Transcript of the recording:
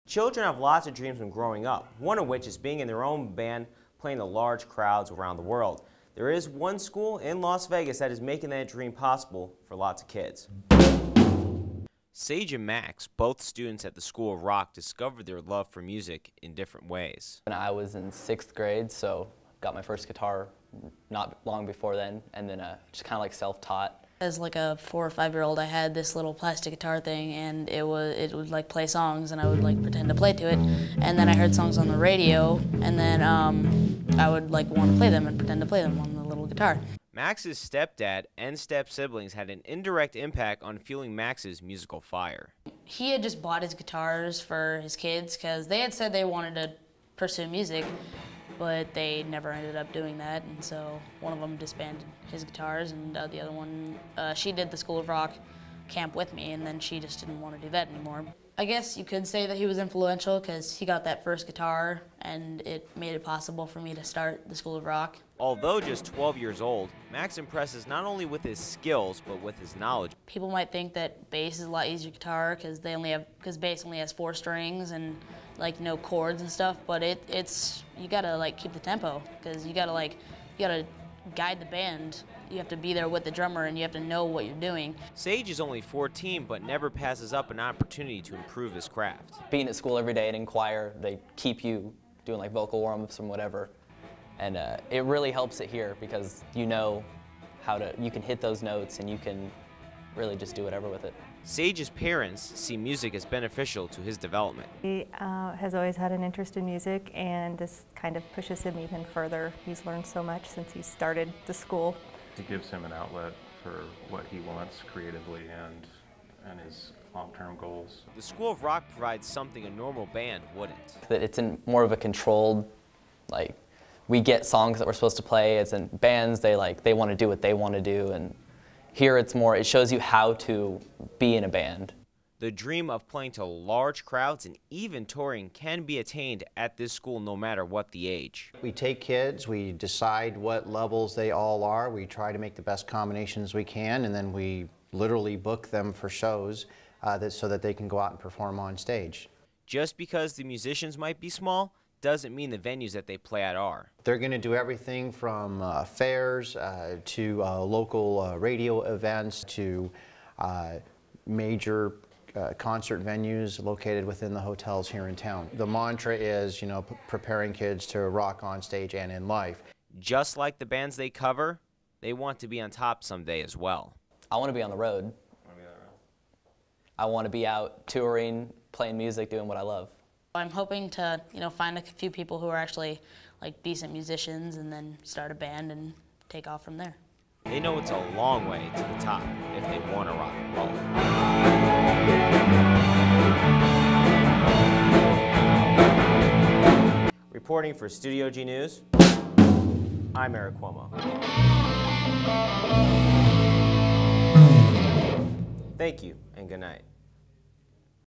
Children have lots of dreams when growing up, one of which is being in their own band, playing to large crowds around the world. There is one school in Las Vegas that is making that dream possible for lots of kids. Sage and Max, both students at the School of Rock, discovered their love for music in different ways. When I was in 6th grade, so got my first guitar not long before then, and then just kind of like self-taught. As like a 4 or 5-year-old, I had this little plastic guitar thing, and it would like play songs, and I would like pretend to play to it. And then I heard songs on the radio, and then I would like want to play them and pretend to play them on the little guitar. Max's stepdad and step-siblings had an indirect impact on fueling Max's musical fire. He had just bought his guitars for his kids because they had said they wanted to pursue music, but they never ended up doing that, and so one of them disbanded his guitars, and the other one, she did the School of Rock camp with me, and then she just didn't want to do that anymore. I guess you could say that he was influential because he got that first guitar, and it made it possible for me to start the School of Rock. Although just 12 years old, Max impresses not only with his skills, but with his knowledge. People might think that bass is a lot easier guitar because bass only has 4 strings and like no chords and stuff, but you gotta like keep the tempo because you gotta guide the band. You have to be there with the drummer and you have to know what you're doing. Sage is only 14, but never passes up an opportunity to improve his craft. Being at school every day and in choir, they keep you doing like vocal warm-ups and whatever. And it really helps it here because you know you can hit those notes and you can really just do whatever with it. Sage's parents see music as beneficial to his development. He has always had an interest in music, and this kind of pushes him even further. He's learned so much since he started the school. It gives him an outlet for what he wants creatively and his long-term goals. The School of Rock provides something a normal band wouldn't. That it's in more of a controlled, like, we get songs that we're supposed to play. As in bands, they want to do what they want to do, and here it's more, it shows you how to be in a band. The dream of playing to large crowds and even touring can be attained at this school no matter what the age. We take kids, we decide what levels they all are, we try to make the best combinations we can, and then we literally book them for shows so that they can go out and perform on stage. Just because the musicians might be small doesn't mean the venues that they play at are. They're going to do everything from fairs to local radio events to major concert venues located within the hotels here in town. The mantra is, preparing kids to rock on stage and in life. Just like the bands they cover, they want to be on top someday as well. I want to be on the road. I want to be out touring, playing music, doing what I love. I'm hoping to, find a few people who are actually like decent musicians and then start a band and take off from there. They know it's a long way to the top if they want to rock and roll. Reporting for Studio G News, I'm Eric Cuomo. Thank you and good night.